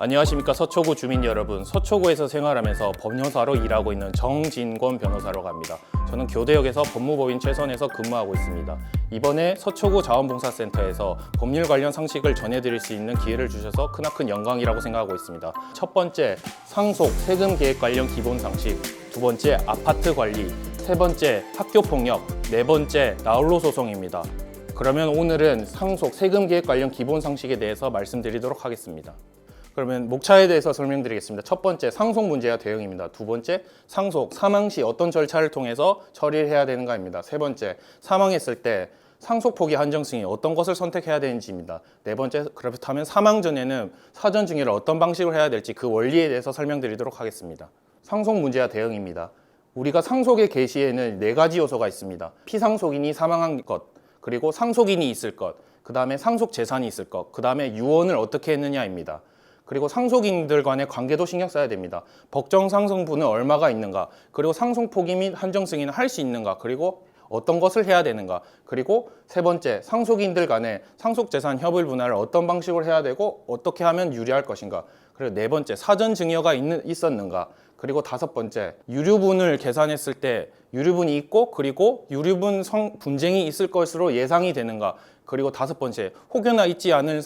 안녕하십니까 서초구 주민 여러분. 서초구에서 생활하면서 법률사로 일하고 있는 정진권 변호사라고 합니다. 저는 교대역에서 법무법인 최선에서 근무하고 있습니다. 이번에 서초구 자원봉사센터에서 법률 관련 상식을 전해드릴 수 있는 기회를 주셔서 크나큰 영광이라고 생각하고 있습니다. 첫 번째, 상속, 세금 계획 관련 기본 상식. 두 번째, 아파트 관리. 세 번째, 학교 폭력. 네 번째, 나홀로 소송입니다. 그러면 오늘은 상속, 세금 계획 관련 기본 상식에 대해서 말씀드리도록 하겠습니다. 그러면 목차에 대해서 설명드리겠습니다. 첫 번째, 상속 문제와 대응입니다. 두 번째, 상속, 사망 시 어떤 절차를 통해서 처리를 해야 되는가입니다. 세 번째, 사망했을 때 상속 포기 한정 승인 어떤 것을 선택해야 되는지입니다. 네 번째, 그렇다면 사망 전에는 사전 증여를 어떤 방식으로 해야 될지 그 원리에 대해서 설명드리도록 하겠습니다. 상속 문제와 대응입니다. 우리가 상속의 개시에는 네 가지 요소가 있습니다. 피상속인이 사망한 것, 그리고 상속인이 있을 것, 그 다음에 상속 재산이 있을 것, 그 다음에 유언을 어떻게 했느냐입니다. 그리고 상속인들 간의 관계도 신경 써야 됩니다. 법정 상속분은 얼마가 있는가, 그리고 상속 포기 및 한정 승인을 할 수 있는가, 그리고 어떤 것을 해야 되는가, 그리고 세 번째, 상속인들 간의 상속 재산 협의 분할을 어떤 방식으로 해야 되고 어떻게 하면 유리할 것인가, 그리고 네 번째, 사전 증여가 있었는가, 그리고 다섯 번째, 유류분을 계산했을 때 유류분이 있고 그리고 유류분 분쟁이 있을 것으로 예상이 되는가, 그리고 다섯 번째, 혹여나 있지 않은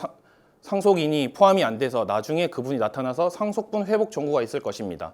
상속인이 포함이 안 돼서 나중에 그분이 나타나서 상속분 회복 청구가 있을 것입니다.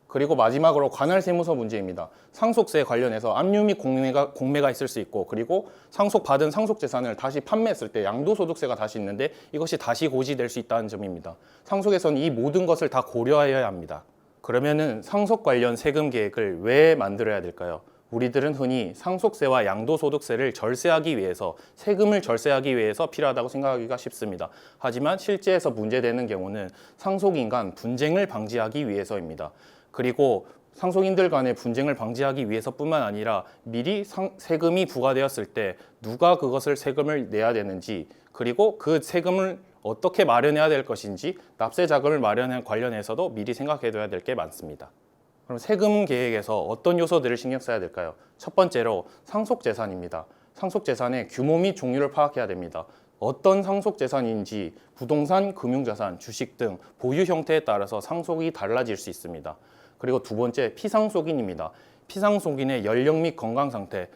그리고 마지막으로 관할세무서 문제입니다. 상속세 관련해서 압류 및 공매가 있을 수 있고, 그리고 상속받은 상속재산을 다시 판매했을 때 양도소득세가 다시 있는데 이것이 다시 고지될 수 있다는 점입니다. 상속에서는 이 모든 것을 다 고려해야 합니다. 그러면은 상속 관련 세금 계획을 왜 만들어야 될까요? 우리들은 흔히 상속세와 양도소득세를 절세하기 위해서, 세금을 절세하기 위해서 필요하다고 생각하기가 쉽습니다. 하지만 실제에서 문제되는 경우는 상속인 간 분쟁을 방지하기 위해서입니다. 그리고 상속인들 간의 분쟁을 방지하기 위해서뿐만 아니라 미리 세금이 부과되었을 때 누가 그것을 세금을 내야 되는지, 그리고 그 세금을 어떻게 마련해야 될 것인지, 납세 자금을 마련한 관련해서도 미리 생각해둬야 될 게 많습니다. 그럼 세금 계획에서 어떤 요소들을 신경 써야 될까요? 첫 번째로 상속재산입니다. 상속재산의 규모 및 종류를 파악해야 됩니다. 어떤 상속재산인지 부동산, 금융자산, 주식 등 보유 형태에 따라서 상속이 달라질 수 있습니다. 그리고 두 번째, 피상속인입니다. 피상속인의 연령 및 건강 상태,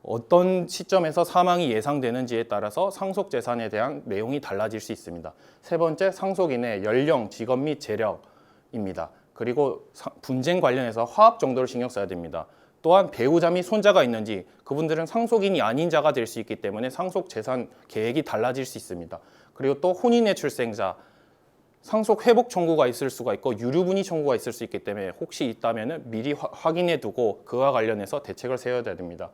어떤 시점에서 사망이 예상되는지에 따라서 상속재산에 대한 내용이 달라질 수 있습니다. 세 번째, 상속인의 연령, 직업 및 재력입니다. 그리고 분쟁 관련해서 화합 정도를 신경 써야 됩니다. 또한 배우자 및 손자가 있는지, 그분들은 상속인이 아닌 자가 될 수 있기 때문에 상속 재산 계획이 달라질 수 있습니다. 그리고 또 혼인의 출생자, 상속 회복 청구가 있을 수가 있고 유류분이 청구가 있을 수 있기 때문에 혹시 있다면 미리 확인해 두고 그와 관련해서 대책을 세워야 됩니다.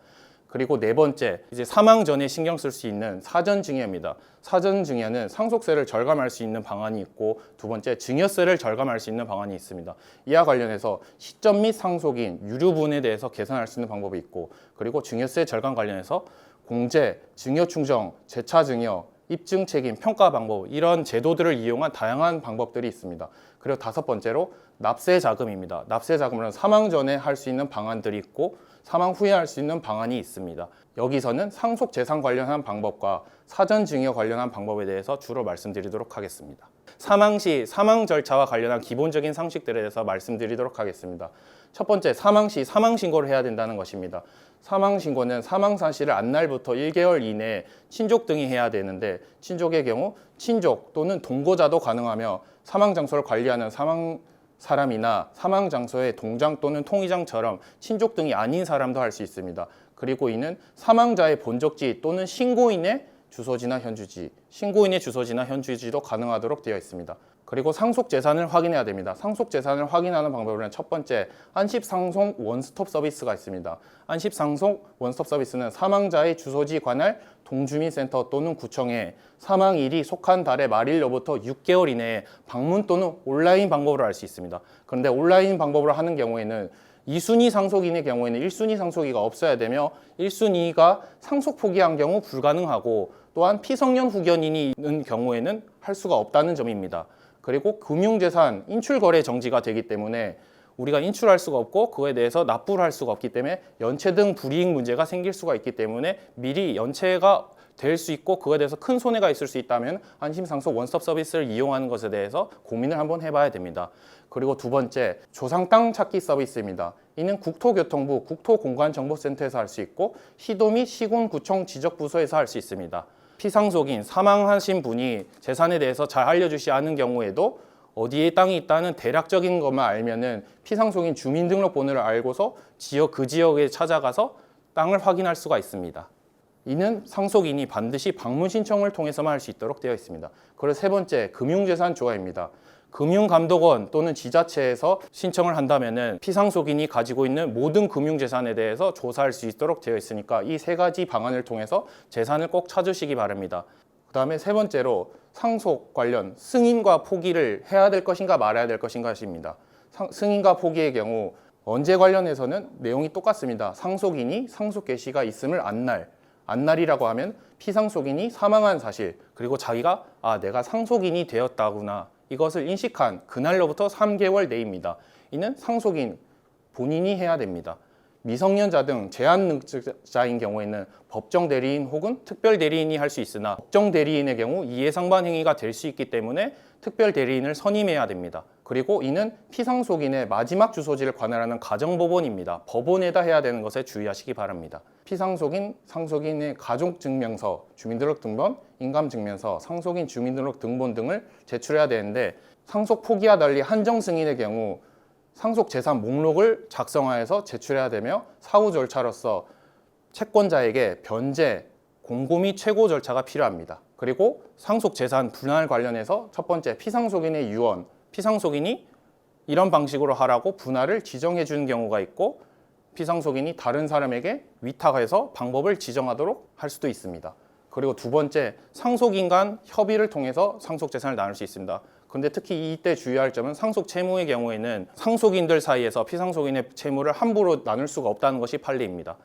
그리고 네 번째, 이제 사망 전에 신경 쓸 수 있는 사전 증여입니다. 사전 증여는 상속세를 절감할 수 있는 방안이 있고, 두 번째, 증여세를 절감할 수 있는 방안이 있습니다. 이와 관련해서 시점 및 상속인, 유류분에 대해서 계산할 수 있는 방법이 있고, 그리고 증여세 절감 관련해서 공제, 증여 충정, 재차 증여, 입증 책임, 평가 방법, 이런 제도들을 이용한 다양한 방법들이 있습니다. 그리고 다섯 번째로 납세 자금입니다. 납세 자금은 사망 전에 할 수 있는 방안들이 있고 사망 후에 할 수 있는 방안이 있습니다. 여기서는 상속 재산 관련한 방법과 사전 증여 관련한 방법에 대해서 주로 말씀드리도록 하겠습니다. 사망 시 사망 절차와 관련한 기본적인 상식들에 대해서 말씀드리도록 하겠습니다. 첫 번째, 사망 시 사망 신고를 해야 된다는 것입니다. 사망 신고는 사망 사실을 안 날부터 1개월 이내에 친족 등이 해야 되는데, 친족의 경우 친족 또는 동거자도 가능하며 사망 장소를 관리하는 사망 사람이나 사망 장소의 동장 또는 통의장처럼 친족 등이 아닌 사람도 할 수 있습니다. 그리고 이는 사망자의 본적지 또는 신고인의 주소지나 현주지도 가능하도록 되어 있습니다. 그리고 상속 재산을 확인해야 됩니다. 상속 재산을 확인하는 방법은 첫 번째, 안심상속 원스톱 서비스가 있습니다. 안심상속 원스톱 서비스는 사망자의 주소지 관할 동주민센터 또는 구청에 사망일이 속한 달의 말일로부터 6개월 이내에 방문 또는 온라인 방법으로 할 수 있습니다. 그런데 온라인 방법으로 하는 경우에는 2순위 상속인의 경우에는 1순위 상속이가 없어야 되며 1순위가 상속 포기한 경우 불가능하고, 또한 피성년 후견인이 있는 경우에는 할 수가 없다는 점입니다. 그리고 금융재산 인출거래 정지가 되기 때문에 우리가 인출할 수가 없고 그거에 대해서 납부를 할 수가 없기 때문에 연체 등 불이익 문제가 생길 수가 있기 때문에 미리 연체가 될 수 있고 그거에 대해서 큰 손해가 있을 수 있다면 안심상속 원스톱 서비스를 이용하는 것에 대해서 고민을 한번 해봐야 됩니다. 그리고 두 번째, 조상 땅 찾기 서비스입니다. 이는 국토교통부 국토공간정보센터에서 할 수 있고 시도 및 시군구청 지적부서에서 할 수 있습니다. 피상속인 사망하신 분이 재산에 대해서 잘 알려주지 않은 경우에도 어디에 땅이 있다는 대략적인 것만 알면은 피상속인 주민등록번호를 알고서 그 지역에 찾아가서 땅을 확인할 수가 있습니다. 이는 상속인이 반드시 방문 신청을 통해서만 할 수 있도록 되어 있습니다. 그리고 세 번째, 금융재산 조회입니다. 금융감독원 또는 지자체에서 신청을 한다면은 피상속인이 가지고 있는 모든 금융재산에 대해서 조사할 수 있도록 되어 있으니까 이 세 가지 방안을 통해서 재산을 꼭 찾으시기 바랍니다. 그 다음에 세 번째로 상속 관련 승인과 포기를 해야 될 것인가 말아야 될 것인가입니다. 승인과 포기의 경우 언제 관련해서는 내용이 똑같습니다. 상속인이 상속 개시가 있음을 안날이라고 하면 피상속인이 사망한 사실, 그리고 자기가 내가 상속인이 되었다구나 이것을 인식한 그날로부터 3개월 내입니다. 이는 상속인 본인이 해야 됩니다. 미성년자 등 제한능력자인 경우에는 법정 대리인 혹은 특별 대리인이 할 수 있으나 법정 대리인의 경우 이해상반 행위가 될 수 있기 때문에 특별 대리인을 선임해야 됩니다. 그리고 이는 피상속인의 마지막 주소지를 관할하는 가정법원입니다. 법원에다 해야 되는 것에 주의하시기 바랍니다. 피상속인, 상속인의 가족증명서, 주민등록등본, 인감증명서, 상속인 주민등록등본 등을 제출해야 되는데 상속 포기와 달리 한정승인의 경우 상속재산 목록을 작성하여서 제출해야 되며 사후 절차로서 채권자에게 변제, 공고 및 최고 절차가 필요합니다. 그리고 상속재산 분할 관련해서 첫 번째, 피상속인의 유언, 피상속인이 이런 방식으로 하라고 분할을 지정해 주는 경우가 있고 피상속인이 다른 사람에게 위탁해서 방법을 지정하도록 할 수도 있습니다. 그리고 두 번째, 상속인 간 협의를 통해서 상속재산을 나눌 수 있습니다. 그런데 특히 이때 주의할 점은 상속 채무의 경우에는 상속인들 사이에서 피상속인의 채무를 함부로 나눌 수가 없다는 것이 판례입니다.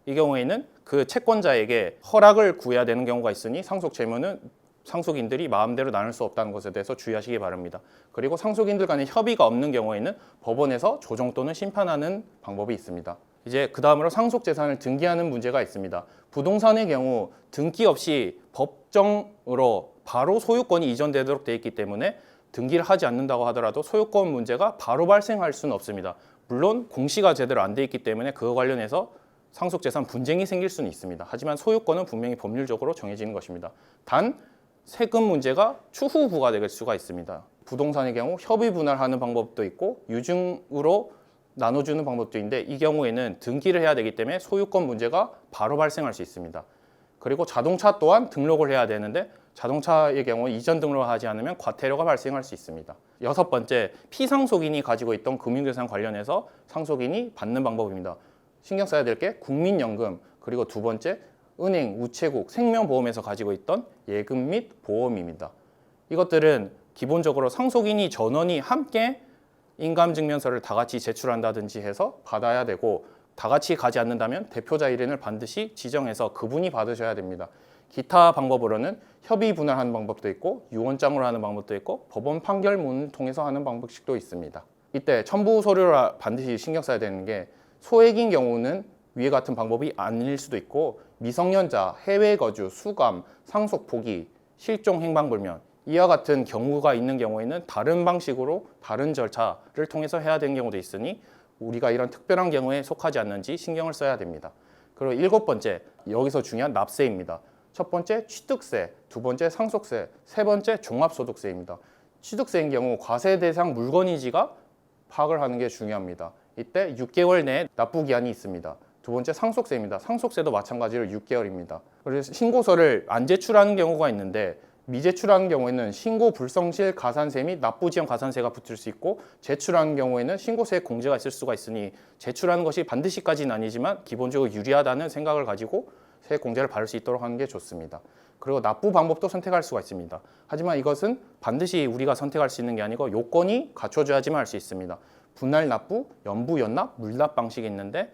이 경우에는 그 채권자에게 허락을 구해야 되는 경우가 있으니 상속 채무는 상속인들이 마음대로 나눌 수 없다는 것에 대해서 주의하시기 바랍니다. 그리고 상속인들 간의 협의가 없는 경우에는 법원에서 조정 또는 심판하는 방법이 있습니다. 이제 그 다음으로 상속재산을 등기하는 문제가 있습니다. 부동산의 경우 등기 없이 법정으로 바로 소유권이 이전되도록 되어 있기 때문에 등기를 하지 않는다고 하더라도 소유권 문제가 바로 발생할 수는 없습니다. 물론 공시가 제대로 안 돼 있기 때문에 그거 관련해서 상속재산 분쟁이 생길 수는 있습니다. 하지만 소유권은 분명히 법률적으로 정해지는 것입니다. 단 세금 문제가 추후 부과될 수가 있습니다. 부동산의 경우 협의 분할하는 방법도 있고 유증으로 나눠주는 방법도 있는데 이 경우에는 등기를 해야 되기 때문에 소유권 문제가 바로 발생할 수 있습니다. 그리고 자동차 또한 등록을 해야 되는데 자동차의 경우 이전 등록을 하지 않으면 과태료가 발생할 수 있습니다. 여섯 번째, 피상속인이 가지고 있던 금융재산 관련해서 상속인이 받는 방법입니다. 신경 써야 될 게 국민연금, 그리고 두 번째, 은행, 우체국, 생명보험에서 가지고 있던 예금 및 보험입니다. 이것들은 기본적으로 상속인이 전원이 함께 인감증명서를 다 같이 제출한다든지 해서 받아야 되고 다 같이 가지 않는다면 대표자 일인을 반드시 지정해서 그분이 받으셔야 됩니다. 기타 방법으로는 협의 분할하는 방법도 있고 유언장으로 하는 방법도 있고 법원 판결문을 통해서 하는 방법식도 있습니다. 이때 첨부 서류를 반드시 신경 써야 되는 게 소액인 경우는 위에 같은 방법이 아닐 수도 있고 미성년자, 해외 거주, 수감, 상속 포기, 실종 행방불명 이와 같은 경우가 있는 경우에는 다른 방식으로 다른 절차를 통해서 해야 되는 경우도 있으니 우리가 이런 특별한 경우에 속하지 않는지 신경을 써야 됩니다. 그리고 일곱 번째, 여기서 중요한 납세입니다. 첫 번째 취득세, 두 번째 상속세, 세 번째 종합소득세입니다. 취득세인 경우 과세 대상 물건인지가 파악을 하는 게 중요합니다. 이때 6개월 내에 납부 기한이 있습니다. 두 번째 상속세입니다. 상속세도 마찬가지로 6개월입니다. 그래서 신고서를 안 제출하는 경우가 있는데 미제출하는 경우에는 신고 불성실 가산세 및 납부 지연 가산세가 붙을 수 있고 제출하는 경우에는 신고세 공제가 있을 수가 있으니 제출하는 것이 반드시까지는 아니지만 기본적으로 유리하다는 생각을 가지고 세액 공제를 받을 수 있도록 하는 게 좋습니다. 그리고 납부 방법도 선택할 수가 있습니다. 하지만 이것은 반드시 우리가 선택할 수 있는 게 아니고 요건이 갖춰져야지만 할 수 있습니다. 분할 납부, 연부 연납, 물납 방식이 있는데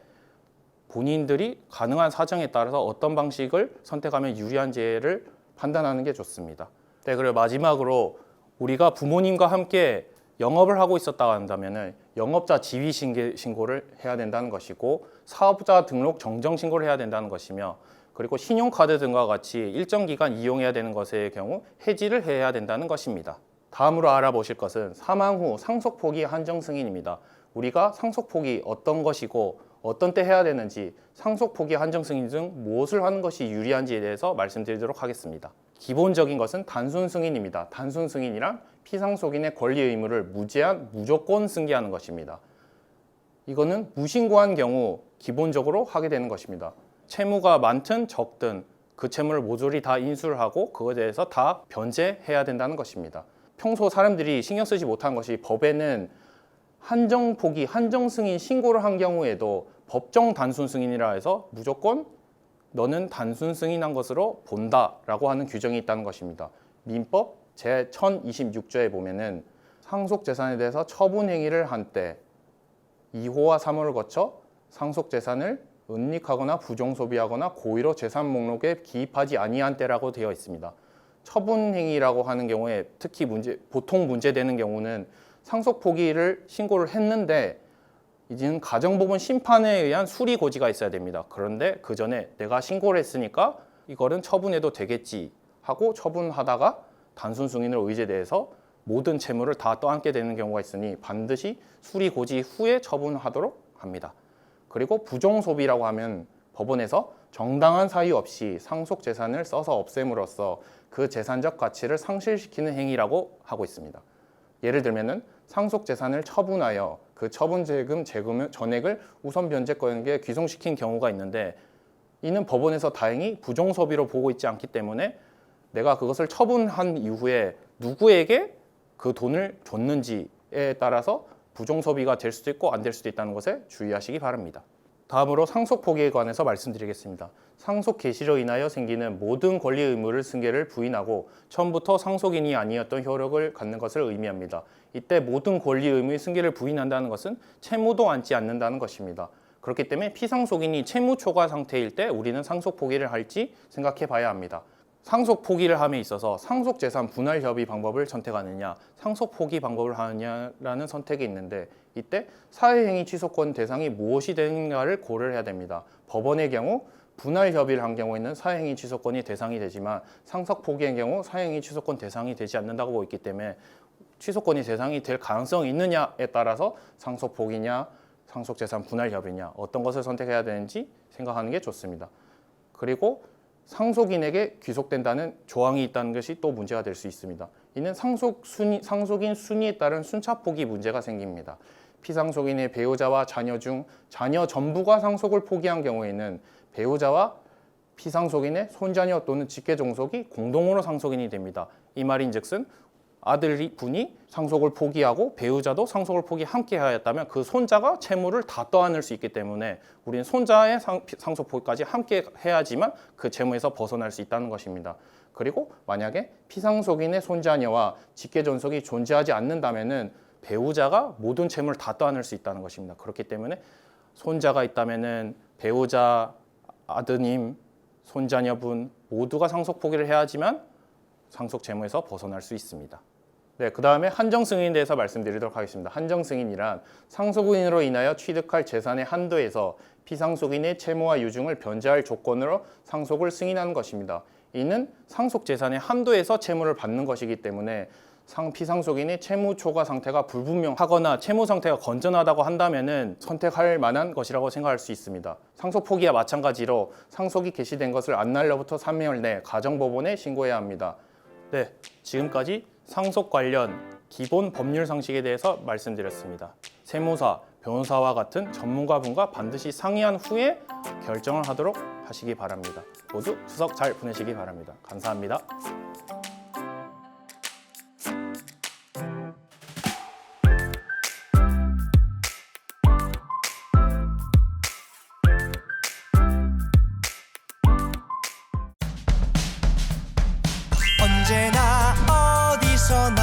본인들이 가능한 사정에 따라서 어떤 방식을 선택하면 유리한지를 판단하는 게 좋습니다. 네, 그리고 마지막으로 우리가 부모님과 함께 영업을 하고 있었다고 한다면 영업자 지위 신고를 해야 된다는 것이고 사업자 등록 정정 신고를 해야 된다는 것이며 그리고 신용카드 등과 같이 일정 기간 이용해야 되는 것의 경우 해지를 해야 된다는 것입니다. 다음으로 알아보실 것은 사망 후 상속포기 한정 승인입니다. 우리가 상속포기 어떤 것이고 어떤 때 해야 되는지, 상속포기 한정 승인 중 무엇을 하는 것이 유리한지에 대해서 말씀드리도록 하겠습니다. 기본적인 것은 단순 승인입니다. 단순 승인이란 피상속인의 권리 의무를 무제한 무조건 승계하는 것입니다. 이거는 무신고한 경우 기본적으로 하게 되는 것입니다. 채무가 많든 적든 그 채무를 모조리 다 인수를 하고 그것에 대해서 다 변제해야 된다는 것입니다. 평소 사람들이 신경 쓰지 못한 것이 법에는 한정 포기, 한정 승인 신고를 한 경우에도 법정 단순 승인이라 해서 무조건 너는 단순 승인한 것으로 본다라고 하는 규정이 있다는 것입니다. 민법 제1026조에 보면은 상속재산에 대해서 처분 행위를 한 때 2호와 3호를 거쳐 상속재산을 은닉하거나 부정소비하거나 고의로 재산 목록에 기입하지 아니한 때라고 되어 있습니다. 처분 행위라고 하는 경우에 특히 보통 문제되는 경우는 상속 포기를 신고를 했는데 이제는 가정법원 심판에 의한 수리 고지가 있어야 됩니다. 그런데 그 전에 내가 신고를 했으니까 이거는 처분해도 되겠지 하고 처분하다가 단순 승인을 의제돼서 모든 채무를 다 떠안게 되는 경우가 있으니 반드시 수리 고지 후에 처분하도록 합니다. 그리고 부정소비라고 하면 법원에서 정당한 사유 없이 상속 재산을 써서 없앰으로써 그 재산적 가치를 상실시키는 행위라고 하고 있습니다. 예를 들면은 상속 재산을 처분하여 그 처분재금 전액을 우선 변제권에게 귀송시킨 경우가 있는데 이는 법원에서 다행히 부정소비로 보고 있지 않기 때문에 내가 그것을 처분한 이후에 누구에게 그 돈을 줬는지에 따라서 부정소비가 될 수도 있고 안 될 수도 있다는 것에 주의하시기 바랍니다. 다음으로 상속포기에 관해서 말씀드리겠습니다. 상속 개시로 인하여 생기는 모든 권리 의무를 승계를 부인하고 처음부터 상속인이 아니었던 효력을 갖는 것을 의미합니다. 이때 모든 권리 의무의 승계를 부인한다는 것은 채무도 안지 않는다는 것입니다. 그렇기 때문에 피상속인이 채무 초과 상태일 때 우리는 상속포기를 할지 생각해 봐야 합니다. 상속포기를 함에 있어서 상속재산 분할 협의 방법을 선택하느냐, 상속포기 방법을 하느냐라는 선택이 있는데 이때 사회행위 취소권 대상이 무엇이 되는가를 고려를 해야 됩니다. 법원의 경우 분할 협의를 한 경우에는 사회행위 취소권이 대상이 되지만 상속포기의 경우 사회행위 취소권 대상이 되지 않는다고 보고 있기 때문에 취소권이 대상이 될 가능성이 있느냐에 따라서 상속포기냐, 상속재산 분할 협의냐 어떤 것을 선택해야 되는지 생각하는 게 좋습니다. 그리고 상속인에게 귀속된다는 조항이 있다는 것이 또 문제가 될 수 있습니다. 이는 상속인 순위에 따른 순차포기 문제가 생깁니다. 피상속인의 배우자와 자녀 중 자녀 전부가 상속을 포기한 경우에는 배우자와 피상속인의 손자녀 또는 직계종속이 공동으로 상속인이 됩니다. 이 말인즉슨 아들분이 상속을 포기하고 배우자도 상속을 함께 하였다면 그 손자가 채무를 다 떠안을 수 있기 때문에 우리는 손자의 상속 포기까지 함께 해야지만 그 채무에서 벗어날 수 있다는 것입니다. 그리고 만약에 피상속인의 손자녀와 직계존속이 존재하지 않는다면은 배우자가 모든 채무를 다 떠안을 수 있다는 것입니다. 그렇기 때문에 손자가 있다면은 배우자, 아드님, 손자녀분 모두가 상속 포기를 해야지만 상속 채무에서 벗어날 수 있습니다. 네, 그 다음에 한정 승인에 대해서 말씀드리도록 하겠습니다. 한정 승인이란 상속인으로 인하여 취득할 재산의 한도에서 피상속인의 채무와 유증을 변제할 조건으로 상속을 승인하는 것입니다. 이는 상속 재산의 한도에서 채무를 받는 것이기 때문에 피상속인의 채무 초과 상태가 불분명하거나 채무 상태가 건전하다고 한다면은 선택할 만한 것이라고 생각할 수 있습니다. 상속 포기와 마찬가지로 상속이 개시된 것을 안날로부터 3개월 내 가정법원에 신고해야 합니다. 네, 지금까지 상속 관련 기본 법률 상식에 대해서 말씀드렸습니다. 세무사, 변호사와 같은 전문가분과 반드시 상의한 후에 결정을 하도록 하시기 바랍니다. 모두 추석 잘 보내시기 바랍니다. 감사합니다. 언제나 어디서나